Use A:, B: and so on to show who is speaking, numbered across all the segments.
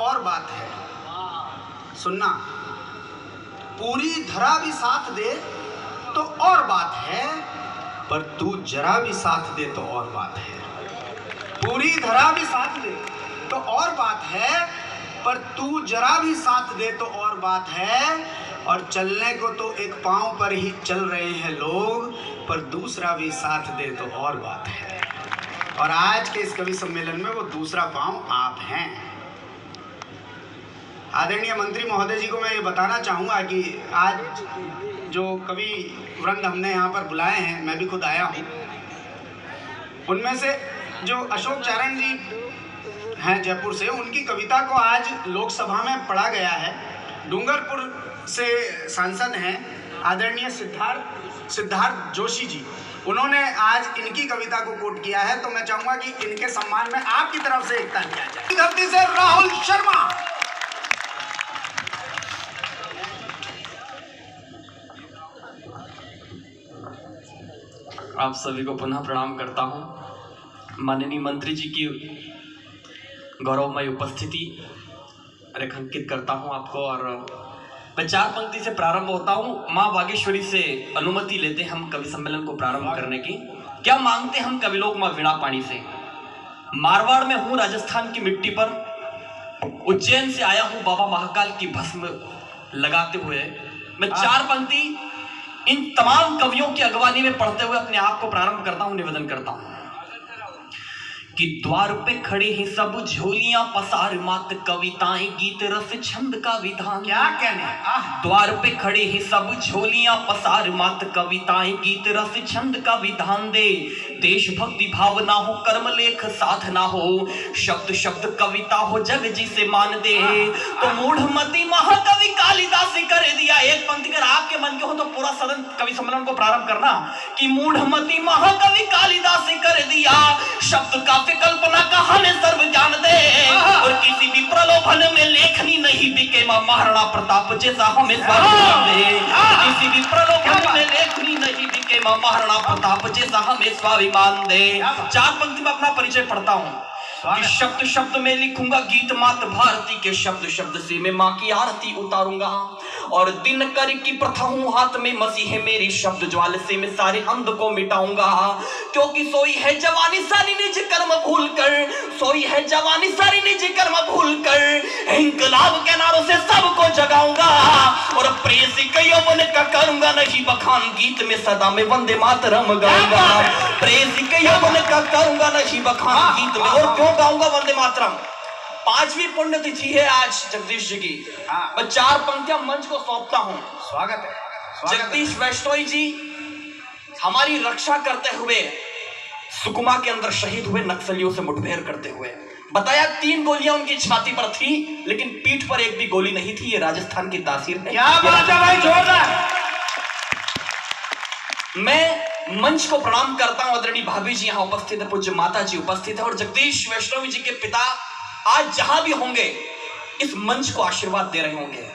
A: और बात है। सुनना, पूरी धरा भी साथ दे तो और बात है, पर तू जरा भी साथ दे तो और बात है। पूरी धरा भी साथ दे तो और बात है, पर तू जरा भी साथ दे तो और बात है। और चलने को तो एक पांव पर ही चल रहे हैं लोग, पर दूसरा भी साथ दे तो और बात है। और आज के इस कवि सम्मेलन में वो दूसरा पांव आप हैं। आदरणीय मंत्री महोदय जी को मैं ये बताना चाहूँगा कि आज जो कवि वृंद हमने यहाँ पर बुलाए हैं, मैं भी खुद आया हूँ, उनमें से जो अशोक चारण जी हैं जयपुर से, उनकी कविता को आज लोकसभा में पढ़ा गया है। डूंगरपुर से सांसद हैं आदरणीय सिद्धार्थ जोशी जी, उन्होंने आज इनकी कविता को कोट किया है। तो मैं चाहूँगा कि इनके सम्मान में आपकी तरफ से एक ताली आ जाए। धरती से राहुल शर्मा।
B: आप सभी को पुनः प्रणाम करता हूं। माननीय मंत्री जी की गौरवमय उपस्थिति रेखांकित करता हूं आपको, और मैं 4 पंक्ति से प्रारंभ होता हूं। माँ बागेश्वरी से अनुमति लेते हम कवि सम्मेलन को प्रारंभ करने की। क्या मांगते हम कवि लोग माँ वीणा पानी से। मारवाड़ में हूँ राजस्थान की मिट्टी पर, उज्जैन से आया हूँ बाबा महाकाल की भस्म लगाते हुए। मैं 4 पंक्ति इन तमाम कवियों की अगवानी में पढ़ते हुए अपने आप को प्रारंभ करता हूं, निवेदन करता हूं कि द्वार पे खड़े हैं सब झोलियां पसार, मात कविताएं गीत रस छंद का विधान।
A: क्या कहने,
B: द्वार पे खड़े हैं सब झोलियां पसार, मात कविताएं गीत रस छंद का विधान दे। देशभक्ति भावना हो, कर्म लेख साधना हो, शब्द शब्द कविता हो, जग जी से मान दे। तो मूढ़मती महाकवि कालिदास कर दिया। एक पंक्ति अगर आपके मन के हो तो पूरा सदन कवि सम्मेलन को प्रारंभ करना कि मूढ़मती महाकवि कालिदास कर दिया। शब्द का कल्पना कहानी सर्व जान दे, और किसी भी प्रलोभन में लेखनी नहीं बिके। मां महाराणा प्रताप जैसा हमें स्वाभिमान दे। किसी भी प्रलोभन में लेखनी नहीं बिके। मां महाराणा प्रताप जैसा हमें स्वाभिमान दे। 4 पंक्ति में अपना परिचय पढ़ता हूं कि शब्द शब्द में लिखूंगा गीत मात भारती के, शब्द शब्द से मैं माँ की आरती उतारूंगा। और दिन कर की प्रथा हूँ हाथ में मसीह है मेरी, शब्द ज्वाल से मैं सारे अंध को मिटाऊंगा। क्योंकि सोई है जवानी सारी निज कर्म भूल कर, सोई है जवानी सारी निज कर्म भूल कर, इंकलाब के नारों से सबको जगाऊंगा। और प्रेसी का यौवन का करूंगा नहीं बखान, गीत में सदा में वंदे मातरम गाऊंगा। प्रेसी का यौवन का करूंगा नहीं बखान, गीत में और क्यों गाऊंगा वंदे मातरम। 5वीं पुण्यतिथि है आज जगदीश जी की। मैं 4 पंक्तियां मंच को सौंपता हूं।
A: स्वागत है।
B: जगदीश वैष्णोई जी हमारी रक्षा करते हुए सुकमा के अंदर शहीद हुए, नक्सलियों से मुठभेड़ करते हुए। बताया 3 गोलियां उनकी छाती पर थी, लेकिन पीठ पर एक भी गोली नहीं थी। ये राजस्थान की तासीर है।
A: क्या बात है भाई, जोरदार।
B: मैं मंच को प्रणाम करता हूं। आदरणीय भाभी जी यहाँ उपस्थित है, पूज्य माता जी उपस्थित है, और जगदीश वैष्णोई जी के पिता आज जहां भी होंगे इस मंच को आशीर्वाद दे रहे होंगे।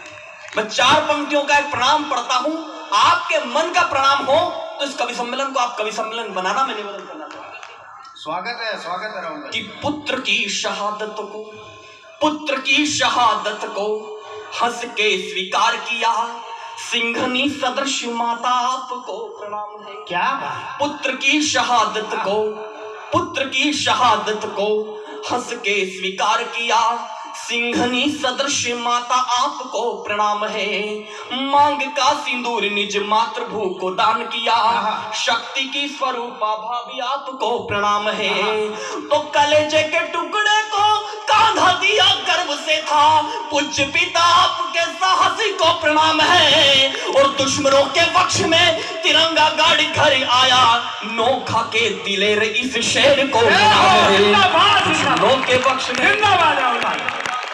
B: मैं 4 पंक्तियों का एक प्रणाम पढ़ता हूं। आपके मन का प्रणाम हो तो इस कवि सम्मेलन को आप कवि सम्मेलन बनाना मैं निवेदन करना चाहता हूं।
A: स्वागत है राहुल
B: कि पुत्र की शहादत को हंस के स्वीकार किया, सिंघनी सदृश माता आपको प्रणाम है।
A: क्या
B: पुत्र की शहादत को हंस के स्वीकार किया, सिंघनी सदृश माता आपको प्रणाम है। मांग का सिंदूर निज मातृभू को दान किया, शक्ति की स्वरूपा भाभी आपको प्रणाम है। तो कलेजे के टुकड़े को कांधा दिया गर्व से था, पूज्य पिता आपके साहसी को प्रणाम है। और दुश्मनों के पक्ष में तिरंगा गाड़ी घर आया, नोखा के दिलेर इस शेर को प्रणाम है। दुश्मनों के पक्ष में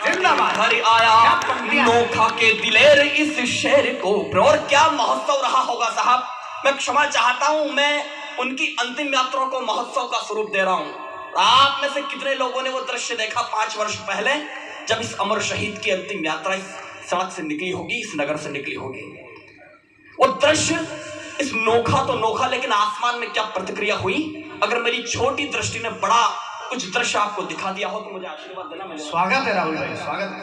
B: घर आया, नोखा के दिलेर इस शेर को। और क्या महोत्सव रहा होगा साहब। मैं क्षमा चाहता हूं, मैं उनकी अंतिम यात्रा को महोत्सव का स्वरूप दे रहा हूं। आप में से कितने लोगों ने वो दृश्य देखा 5 वर्ष पहले, जब इस अमर शहीद की अंतिम यात्रा इस सड़क से निकली होगी, इस नगर से निकली होगी। वो दृश्य इस नोखा तो नोखा, लेकिन आसमान में क्या प्रतिक्रिया हुई। अगर मेरी छोटी दृष्टि ने बड़ा कुछ दृश्य आपको दिखा दिया हो तो मुझे आशीर्वाद देना। मेरे
A: स्वागत है राहुल भाई, स्वागत है।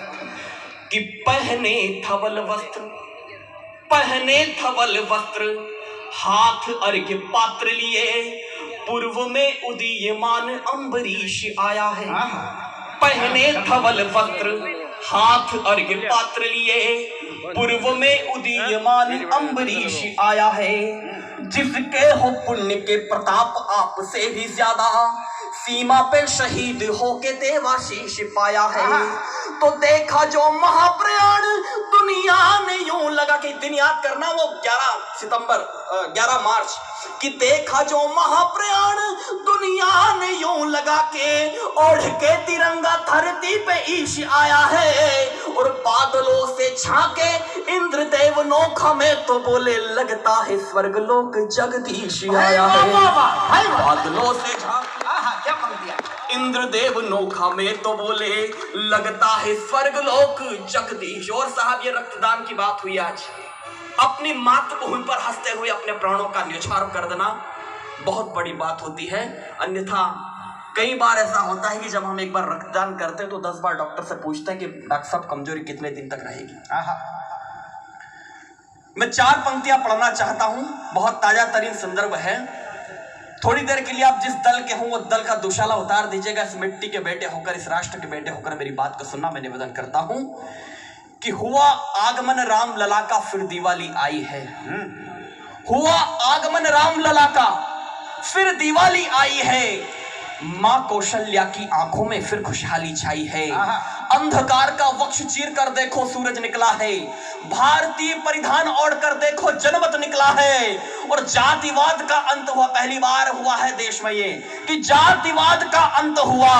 B: कि पहने धवल वस्त्र, पहने धवल वस्त्र, हाथ अर्घ्य पात्र लिए, पूर्व में उदीयमान अम्बरीश आया है। पहने धवल वस्त्र, हाथ अर्घ्य पात्र लिए, पूर्व में उदीयमान अम्बरीश आया है। जिसके हो पुण्य के प्रताप आपसे भी ज्यादा, सीमा पे शहीद होके देवाशीष पाया है। तो देखा जो महाप्रयाण दुनिया ने यूं लगा के, दिन याद करना वो 11 मार्च कि देखा जो महाप्रयाण दुनिया ने यूं लगा के, ओढ़ के तिरंगा धरती पे ईश आया है। और बादलों से झांके इंद्रदेव नोखा में तो बोले लगता है स्वर्गलोक जगदीश आया है। बादलों से झांके इंद्रदेव नोखा में तो बोले लगता है स्वर्गलोक जगदीश। और साहब ये रक्तदान की बात हुई आज, अपनी मातृभूमि पर हंसते हुए अपने प्राणों का न्यौछावर कर देना बहुत बड़ी बात होती है। अन्यथा कई बार ऐसा होता है कि जब हम एक बार रक्तदान करते हैं तो 10 बार डॉक्टर से पूछते हैं कि डॉक्टर साहब कमजोरी कितने दिन तक रहेगी। मैं 4 पंक्तियां पढ़ना चाहता हूं, बहुत ताजा तरीन संदर्भ है। थोड़ी देर के लिए आप जिस दल के हों वो दल का दुशाला उतार दीजिएगा। इस मिट्टी के बेटे होकर, इस राष्ट्र के बेटे होकर मेरी बात को सुनना मैं निवेदन करता हूं कि हुआ आगमन राम लला का, फिर दिवाली आई है। हुआ आगमन राम लला का, फिर दिवाली आई है। मां कौशल्या की आंखों में फिर खुशहाली छाई है। अंधकार का वक्ष चीर कर देखो सूरज निकला है। भारतीय परिधान ओढ़ कर देखो जनमत निकला है। और जातिवाद का अंत हुआ, पहली बार हुआ है देश में ये कि जातिवाद का अंत हुआ,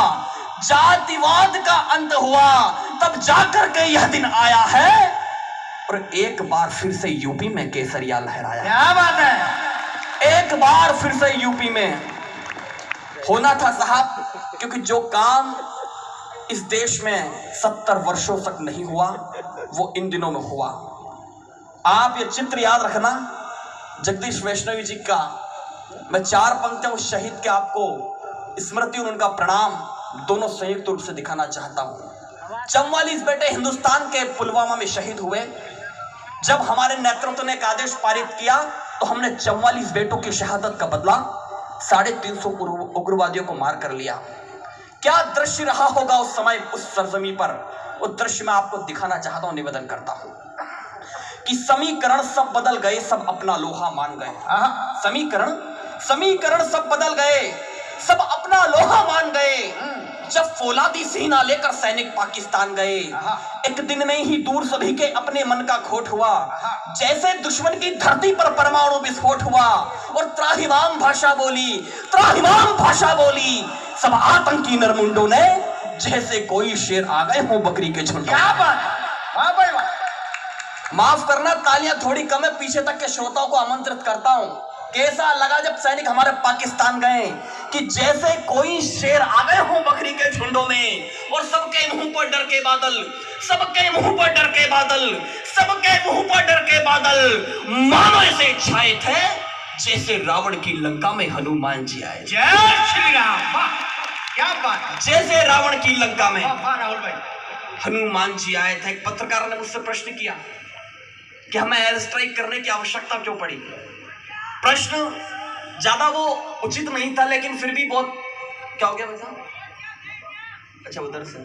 B: जातिवाद का अंत हुआ, तब जाकर के यह दिन आया है। और एक बार फिर से यूपी में केसरिया लहराया।
A: क्या बात है।
B: एक बार फिर से यूपी में होना था साहब, क्योंकि जो काम इस देश में 70 वर्षों तक नहीं हुआ वो इन दिनों में हुआ। आप ये चित्र याद रखना जगदीश वैष्णवी जी का। मैं 4 पंक्तियां उस शहीद के आपको स्मृति और उनका प्रणाम दोनों संयुक्त रूप से दिखाना चाहता हूं। 44 बेटे हिंदुस्तान के पुलवामा में शहीद हुए। जब हमारे नेतृत्व ने एक आदेश पारित किया तो हमने 44 बेटों की शहादत का बदला 350 उग्रवादियों को मार कर लिया। क्या दृश्य रहा होगा उस समय उस सरजमी पर, वो दृश्य मैं आपको दिखाना चाहता हूं, निवेदन करता हूं कि समीकरण सब बदल गए, सब अपना लोहा मान गए। समीकरण सब बदल गए, सब अपना लोहा मान गए। जब फौलादी सीना लेकर सैनिक पाकिस्तान गए, एक दिन में ही दूर सभी के अपने मन का खोट हुआ। जैसे दुश्मन की धरती पर परमाणु विस्फोट हुआ और त्राहिमाम भाषा बोली, त्राहिमाम भाषा बोली सब आतंकी नरमुंडों ने, जैसे कोई शेर आ गए हो बकरी के झुंड।
A: क्या बात, वाह भाई वाह।
B: माफ करना, तालियां थोड़ी कम है, पीछे तक के श्रोताओं को आमंत्रित करता हूं। कैसा लगा जब सैनिक हमारे पाकिस्तान गए कि जैसे कोई शेर आ गए हो बकरी के झुंडों में, और सबके मुंह पर डर के बादल, सबके मुंह पर डर के बादल, सबके मुंह पर डर के बादल मानो ऐसे छाए थे जैसे रावण की लंका में हनुमान जी आए।
A: जय श्री राम, वाह क्या बात।
B: जैसे रावण की लंका में
A: राहुल भाई
B: हनुमान जी आए थे। एक पत्रकार ने मुझसे प्रश्न किया कि हमें एयर स्ट्राइक करने की आवश्यकता क्यों पड़ी। प्रश्न ज्यादा वो उचित नहीं था, लेकिन फिर भी बहुत, क्या हो गया भाई साहब? अच्छा उधर से,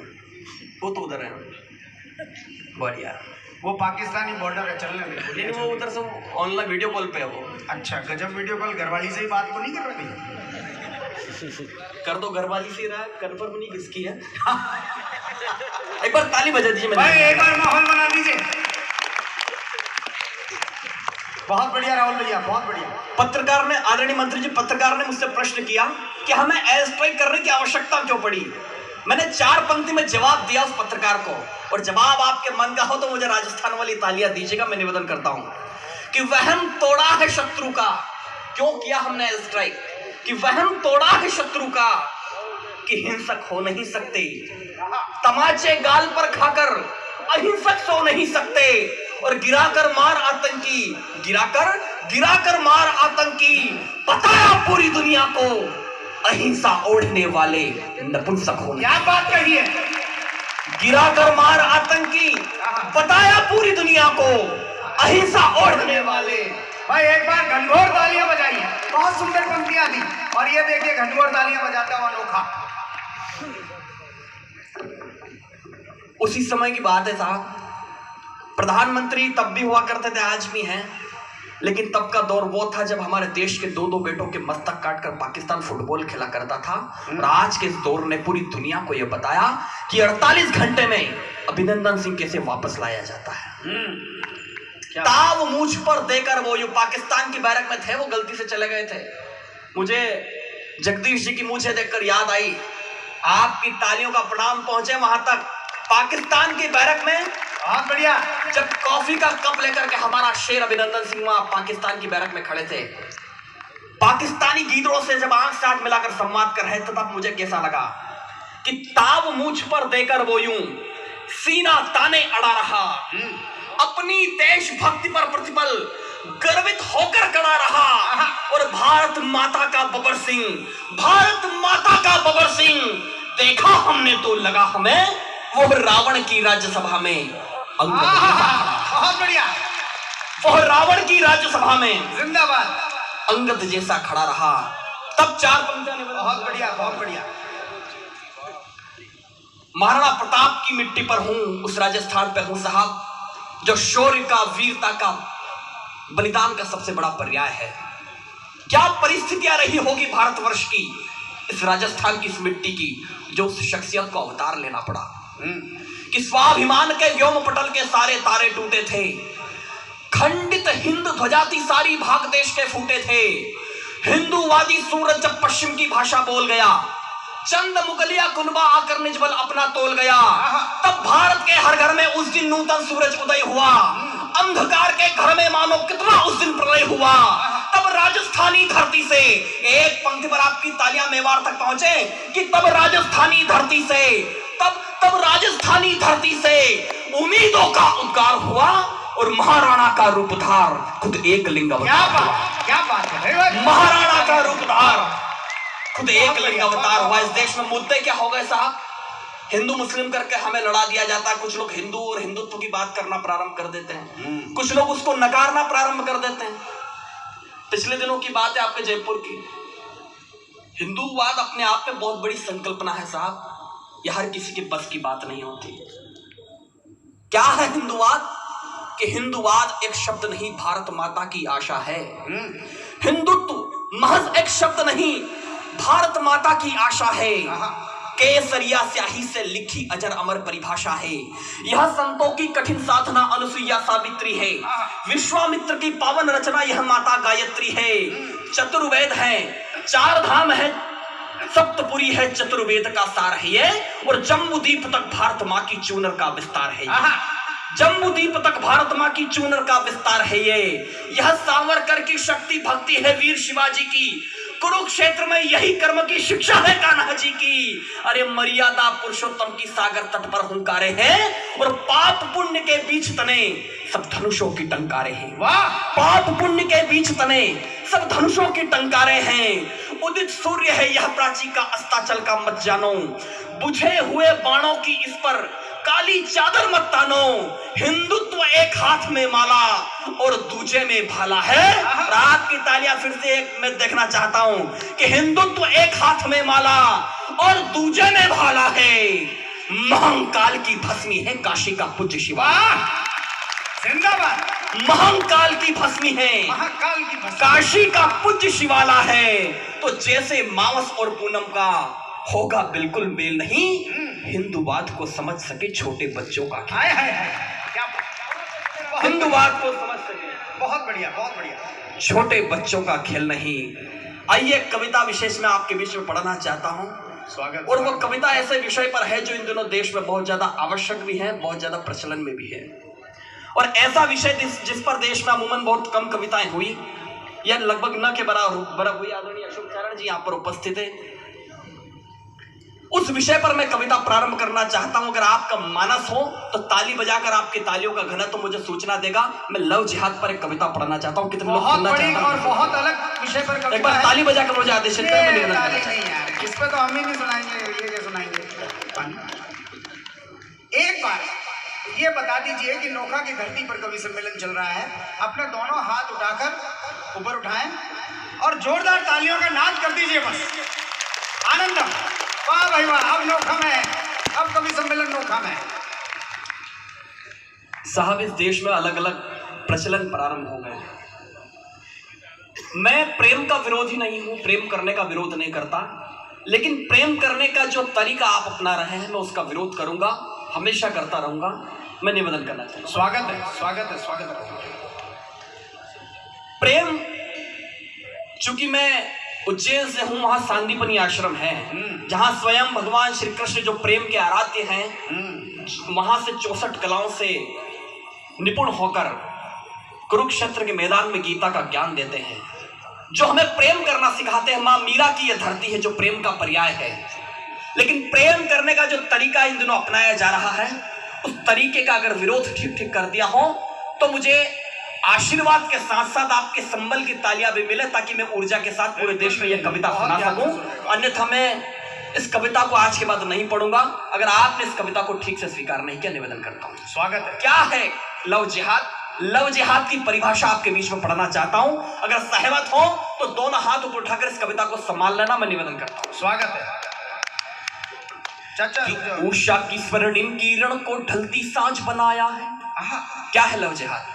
B: वो तो उधर है, बढ़िया।
A: वो पाकिस्तानी बॉर्डर है, चलने में।
B: लेकिन वो उधर से ऑनलाइन वीडियो कॉल पे है वो।
A: अच्छा गजब वीडियो कॉल, घरवाली से ही बात को नहीं कर रही।
B: कर दो, घरवाली से रहा, कंफर्म नहीं किसकी है। एक बार ताली बजा दीजिए
A: भाई, एक बार माहौल बना दीजिए। बहुत बढ़िया राहुल भैया, बहुत बढ़िया।
B: पत्रकार ने, आदरणीय मंत्री जी, पत्रकार ने मुझसे प्रश्न किया कि हमें एयर स्ट्राइक करने की आवश्यकता क्यों पड़ी। मैंने 4 पंक्ति में जवाब दिया उस पत्रकार को, और जवाब आपके मन का हो तो मुझे राजस्थान वाली तालियां दीजिएगा। मैं निवेदन करता हूं कि वहम तोड़ा है शत्रु का। क्यों किया हमने एयर स्ट्राइक? कि वहम तोड़ा है शत्रु का कि हिंसक हो नहीं सकते, तमाचे गाल पर खाकर अहिंसक सो नहीं सकते, और गिराकर मार आतंकी, गिराकर मार आतंकी, बताया पूरी दुनिया को अहिंसा ओढ़ने वाले नपुंसकों ने।
A: क्या बात कही है।
B: गिरा कर मार आतंकी, बताया पूरी दुनिया को अहिंसा ओढ़ने वाले।
A: भाई एक बार घनघोर तालियां बजाइए, बहुत सुंदर पंक्तियां थी। और ये देखिए घनघोर तालियां बजाता हुआ अनोखा।
B: उसी समय की बात है साहब, प्रधानमंत्री तब भी हुआ करते थे, आज भी हैं, लेकिन तब का दौर वो था जब हमारे देश के दो बेटों के मस्तक काटकर पाकिस्तान फुटबॉल खेला करता था। और आज के इस दौर ने पूरी दुनिया को यह बताया कि 48 घंटे में अभिनंदन सिंह कैसे वापस लाया जाता है। ताव मूछ पर देकर वो जो पाकिस्तान की बैरक में थे वो गलती से चले गए थे। मुझे जगदीश जी की मूछें देखकर याद आई, आपकी तालियों का प्रणाम पहुंचे वहां तक, पाकिस्तान की बैरक में।
A: बहुत बढ़िया।
B: जब कॉफी का कप लेकर के हमारा शेर अभिनंदन सिंह वहां पाकिस्तान की बैरक में खड़े थे, पाकिस्तानी गीदड़ों से जब आंख से आंख मिलाकर संवाद कर रहे थे, तब मुझे कैसा लगा कि ताव मूछ पर देकर वो यूं सीना ताने अड़ा रहा, अपनी देशभक्ति पर प्रतिपल गर्वित होकर खड़ा रहा। और भारत माता का बबर सिंह, भारत माता का बबर सिंह देखा हमने तो लगा हमें वो रावण की राज्यसभा में
A: बहुत बढ़िया।
B: वो रावण की राज्यसभा में
A: जिंदाबाद
B: अंगद जैसा खड़ा रहा। तब चार पंक्तियां निबंध।
A: बहुत बढ़िया, बहुत बढ़िया।
B: महाराणा प्रताप की मिट्टी पर हूं, उस राजस्थान पे हूं साहब, जो शौर्य का, वीरता का, बलिदान का सबसे बड़ा पर्याय है। क्या परिस्थितियां रही होगी भारतवर्ष की, इस राजस्थान की, इस मिट्टी की, जो उस शख्सियत को अवतार लेना पड़ा कि स्वाभिमान के व्योम पटल के सारे तारे टूटे थे, खंडित हिंद ध्वजा थी सारी भाग देश के फूटे थे, हिंदूवादी सूरज जब पश्चिम की भाषा बोल गया, चंद मुगलिया कुनबा आकर निजबल अपना तोल गया, तब भारत के हर घर में उस दिन नूतन सूरज उदय हुआ, अंधकार के घर में मानो कितना उस दिन प्रलय हुआ। तब राजस्थानी धरती से, एक पंक्ति पर आपकी तालियां मेवाड़ तक पहुंचे कि तब राजस्थानी धरती से, तब राजस्थानी धरती से उम्मीदों का उद्गार हुआ और महाराणा का रूपधार खुद एक लिंग अवतार।
A: क्या बात है।
B: महाराणा का रूपधार खुद एक लिंग अवतार हुआ। इस देश में मुद्दे क्या हो गए साहब, हिंदू मुस्लिम करके हमें लड़ा दिया जाता है। कुछ लोग हिंदू और हिंदुत्व की बात करना प्रारंभ कर देते हैं, कुछ लोग उसको नकारना प्रारंभ कर देते हैं। पिछले दिनों की बात है आपके जयपुर की, हिंदूवाद अपने आप में बहुत बड़ी संकल्पना है साहब, यह हर किसी के बस की बात नहीं होती। क्या है हिंदूवाद? कि हिंदूवाद एक शब्द नहीं, भारत माता की आशा है। हिंदुत्व महज एक शब्द नहीं, भारत माता की आशा है। केसरिया स्याही से लिखी अजर अमर परिभाषा है। यह संतों की कठिन साधना अनुसुईया सावित्री है। विश्वामित्र की पावन रचना यह माता गायत्री है। चतुर्वेद है, चार धाम है, सप्तपुरी है, चतुर्वेद का सार है ये, और जम्बूद्वीप तक भारत माँ की चूनर का विस्तार है ये। जम्बूद्वीप तक भारत माँ की चूनर का विस्तार है ये। यह सावरकर की शक्ति भक्ति है, वीर शिवाजी की कुरुक्षेत्र में यही कर्म की शिक्षा है कान्हा जी की। अरे मर्यादा पुरुषोत्तम की सागर तट पर हुंकारे हैं, और पाप पुण्य के बीच तने सब धनुषों की टंकारे हैं।
A: वाह!
B: पाप पुण्य के बीच तने सब धनुषों की टंकारे हैं। उदित सूर्य है यह प्राची का, अस्ताचल का मत जानो, बुझे हुए बाणों की इस पर काली चादर मत तानो। हिंदुत्व एक हाथ में माला और दूजे में भाला है। रात की तालियां फिर से एक मैं देखना चाहता हूं कि हिंदुत्व एक हाथ में माला और दूजे में भाला है। महंकाल की भस्मी है काशी का पूज्य शिवा।
A: जिंदाबाद।
B: महंकाल की भस्मी है,
A: महाकाल की भस्मी,
B: काशी का पूज्य शिवाला है। तो जैसे मावस और पूनम का होगा बिल्कुल मेल नहीं, हिंदूवाद को समझ सके छोटे बच्चों का खेल।
A: क्या
B: हिंदूवाद को समझ सके,
A: बहुत बढ़िया, बहुत बढ़िया,
B: छोटे बच्चों का खेल नहीं। आइए कविता विशेष में आपके बीच में पढ़ना चाहता हूं।
A: स्वागत।
B: और वो कविता ऐसे विषय पर है जो इन दिनों देश में बहुत ज्यादा आवश्यक भी है, बहुत ज्यादा प्रचलन में भी है, और ऐसा विषय जिस पर देश में अमूमन बहुत कम कविताएं हुई, या लगभग न के बराबर हुई। आदरणीय अशोक चारण जी यहाँ पर उपस्थित है। उस विषय पर मैं कविता प्रारंभ करना चाहता हूं। अगर आपका मानस हो तो ताली बजाकर आपकी तालियों का घनत्व मुझे सूचना देगा। मैं लव जिहाद पर एक कविता पढ़ना चाहता हूं। कितने लोग सुनना चाहते हैं?
A: और बहुत अलग विषय पर कविता
B: एक बार ताली बजाकर मुझे आदेश करें। मैं निवेदन करना
A: नहीं यार, इस पे तो हम ही नहीं सुनाएंगे, ये क्या सुनाएंगे। एक बार ये बता दीजिए कि नोखा की धरती पर कवि सम्मेलन चल रहा है, अपने दोनों हाथ उठाकर ऊपर उठाएं और जोरदार तालियों का नाद कर दीजिए बस। आनंदम, वाह भाई वाह, अब नोखा में, अब कवि सम्मेलन नोखा में।
B: साहब, इस देश में अलग अलग प्रचलन प्रारंभ हो गए। मैं प्रेम का विरोधी नहीं हूं, प्रेम करने का विरोध नहीं करता, लेकिन प्रेम करने का जो तरीका आप अपना रहे हैं मैं उसका विरोध करूंगा, हमेशा करता रहूंगा। मैं निवेदन करना चाहता हूं।
A: स्वागत है, स्वागत है, स्वागत है।
B: प्रेम, चूंकि मैं उज्जैन से हूं, वहां सांदीपनी आश्रम है जहां स्वयं भगवान श्री कृष्ण जो प्रेम के आराध्य हैं, वहां से 64 कलाओं से निपुण होकर कुरुक्षेत्र के मैदान में गीता का ज्ञान देते हैं, जो हमें प्रेम करना सिखाते हैं। मां मीरा की यह धरती है जो प्रेम का पर्याय है। लेकिन प्रेम करने का जो तरीका इन दिनों अपनाया जा रहा है, उस तरीके का अगर विरोध ठीक ठीक कर दिया हो तो मुझे आशीर्वाद के साथ साथ आपके संबल की तालियां भी मिले, ताकि मैं ऊर्जा के साथ पूरे देश में यह कविता सुना सकूं। अन्यथा मैं इस कविता को आज के बाद नहीं पढ़ूंगा अगर आपने इस कविता को ठीक से स्वीकार नहीं किया। निवेदन करता हूं।
A: स्वागत है।
B: क्या है लव जिहाद? लव जिहाद की परिभाषा आपके बीच में पढ़ना चाहता हूं। अगर सहमत हो तो दोनों हाथ ऊपर उठाकर इस कविता को संभाल लेना। मैं निवेदन करता हूं।
A: स्वागत है। चाचा,
B: उषा की स्वर्णिम किरण को ढलती सांझ बनाया है। क्या है लव जिहाद?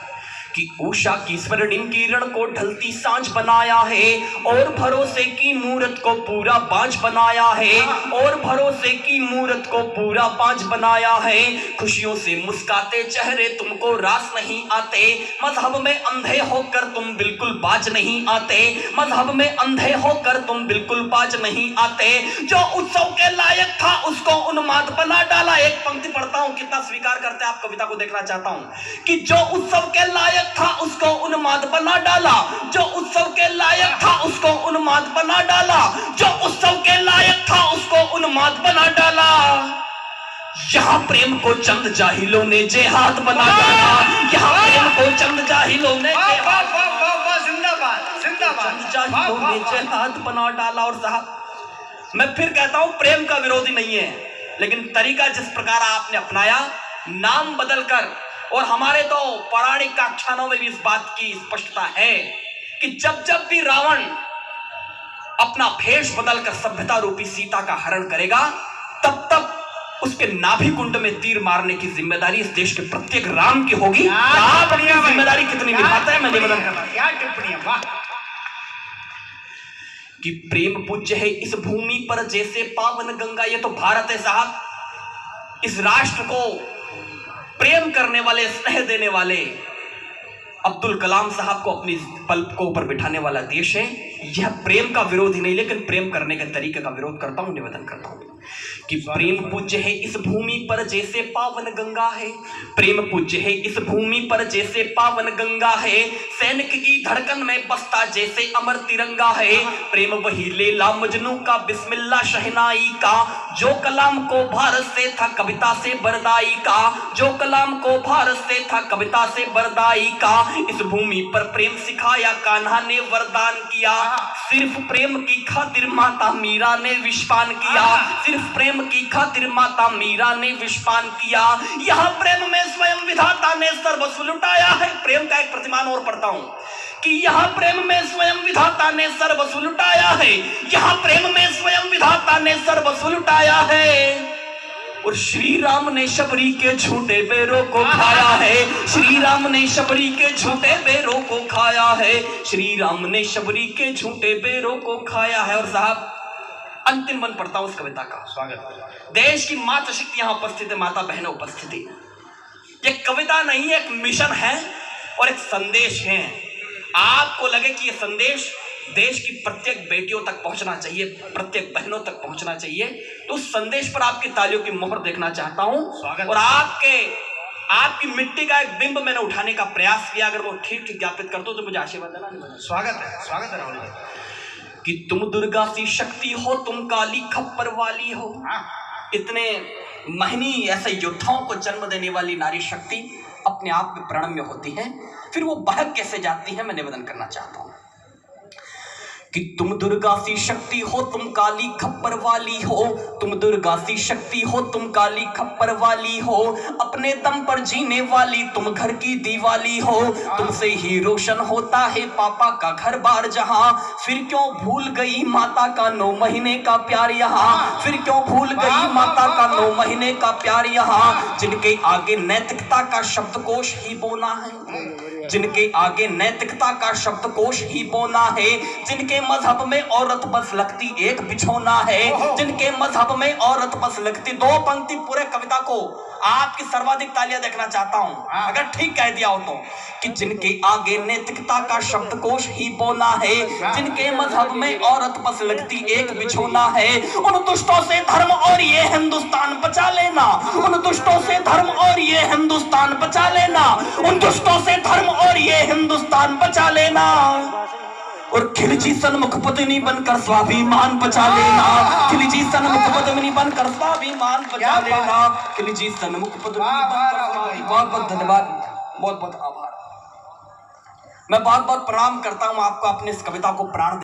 B: कि उषा की स्वर्णिम किरण को ढलती सांझ बनाया है, और भरोसे की मूरत को पूरा बांझ बनाया है, और भरोसे की मूरत को पूरा बांझ बनाया है। खुशियों से मुस्काते चेहरे तुमको रास नहीं आते, मजहब में अंधे होकर तुम बिल्कुल बाज नहीं आते, मजहब में अंधे होकर तुम बिल्कुल बाज नहीं आते। जो उत्सव के लायक था उसको उन्माद बना डाला। एक पंक्ति पढ़ता हूं, कितना स्वीकार करते हैं आप कविता को देखना चाहता हूं। कि जो उत्सव के लायक था उसको उन्माद बना डाला, जो उत्सव के लायक था उसको उन्माद बना डाला, जो उत्सव के लायक था उसको उन्माद बना डाला। यहाँ प्रेम को चंद जाहिलों ने जिहाद बना डाला, यहाँ प्रेम को चंद जाहिलों ने जिहाद बना डाला। और साहब, मैं फिर कहता हूं, प्रेम का विरोधी नहीं है, लेकिन तरीका जिस प्रकार आपने अपनाया, नाम बदलकर, और हमारे तो पौराणिक आख्यानों में भी इस बात की स्पष्टता है कि जब जब भी रावण अपना भेष बदलकर सभ्यता रूपी सीता का हरण करेगा, तब तब उसके नाभि कुंड में तीर मारने की जिम्मेदारी इस देश के प्रत्येक राम की होगी। आप अपनी जिम्मेदारी कितनी निभाते हैं? मैं निवेदन करता हूं।
A: क्या टिप्पणी है, वाह।
B: कि प्रेम पूज्य है इस भूमि पर जैसे पावन गंगा। ये तो भारत है साहब। इस राष्ट्र को प्रेम करने वाले, स्नेह देने वाले अब्दुल कलाम साहब को अपनी पल्प को ऊपर बिठाने वाला देश है। यह प्रेम का विरोधी नहीं, लेकिन प्रेम करने के तरीके का विरोध करता हूं। निवेदन करता हूं कि प्रेम पूज्य है इस भूमि पर जैसे पावन गंगा है, प्रेम पूज्य है इस भूमि पर जैसे पावन गंगा है, सैनिक की धड़कन में बसता जैसे अमर तिरंगा है। प्रेम वही लैला मजनू का, बिस्मिल्लाह शहनाई का, जो कलाम को भारत से था कविता से बरदाई का, जो कलाम को भारत से था कविता से बरदाई का। इस भूमि पर प्रेम सिखाया कान्हा ने वरदान किया, सिर्फ प्रेम की खातिर माता मीरा ने विषपान किया, सिर्फ प्रेम की खातिर माता मीरा ने विषपान किया। यहाँ प्रेम में स्वयं विधाता ने सर्वस्व लुटाया है। प्रेम का एक प्रतिमान और पढ़ता हूं कि यहाँ प्रेम में स्वयं विधाता ने सर्वस्व लुटाया है, यहाँ प्रेम में स्वयं विधाता ने सर्वस्व लुटाया है। और श्री राम ने शबरी के झूठे बेरों को खाया है, श्री राम ने शबरी के झूठे बेरों को खाया है, श्री राम ने शबरी के झूठे बेरों को खाया है। और साहब, अंतिम बन पढ़ता हूं उस कविता का।
A: स्वागत।
B: देश की माता शक्ति यहां उपस्थित है, माता बहनों उपस्थिति। ये कविता नहीं, एक मिशन है और एक संदेश है। आपको लगे कि ये संदेश देश की प्रत्येक बेटियों तक पहुंचना चाहिए, प्रत्येक बहनों तक पहुंचना चाहिए, तो उस संदेश पर आपकी तालियों की मोहर देखना चाहता हूं। और आपकी मिट्टी का एक बिंब मैंने उठाने का प्रयास किया। अगर वो ठीक ठीक ज्ञापित कर दो तो मुझे आशीर्वाद देना।
A: स्वागत है, स्वागत है राहुल।
B: कि तुम दुर्गा सी शक्ति हो, तुम काली खप्पर वाली हो। इतने महनी ऐसे योद्धाओं को जन्म देने वाली नारी शक्ति अपने आप में प्रणम्य होती है, फिर वो बहक कैसे जाती है, मैं निवेदन करना चाहता हूं कि तुम दुर्गा सी शक्ति हो, तुम काली खप्पर वाली हो। तुम दुर्गा सी शक्ति हो, तुम काली खप्पर वाली हो। अपने दम पर जीने वाली तुम घर की दीवाली हो। तुमसे ही रोशन होता है पापा का घर बार जहां। फिर क्यों भूल गई माता का 9 महीने का प्यार यहाँ। फिर क्यों भूल गई माता का 9 महीने का प्यार यहाँ। जिनके आगे नैतिकता का शब्दकोश ही बोना है, जिनके आगे नैतिकता का शब्दकोश ही बोना है। जिनके मजहब में औरत बस लगती एक बिछोना है। जिनके मजहब में औरत बस लगती, 2 पंक्ति पूरे कविता को आपकी सर्वाधिक तालियां देखना चाहता हूं अगर ठीक कह दिया हो तो, कि जिनके आगे नैतिकता का शब्दकोश ही बोना है। जिनके मजहब में औरत बस लगती एक बिछोना है। उन दुष्टों से धर्म और ये हिंदुस्तान बचा लेना। उन दुष्टों से धर्म और ये हिंदुस्तान बचा लेना। उन दुष्टों से धर्म और ये हिंदुस्तान बचा लेना। और खिलजी सन्मुख पत्नी बनकर स्वाभिमान बचा लेना। खिलजी सन्मुख पत्नी बनकर स्वाभिमान बचा लेना। खिलजी सन्मुख पत्नी बनकर। बहुत बहुत धन्यवाद, बहुत बहुत आभार। मैं बहुत बहुत प्रणाम करता हूं आपको, अपने इस कविता को प्राण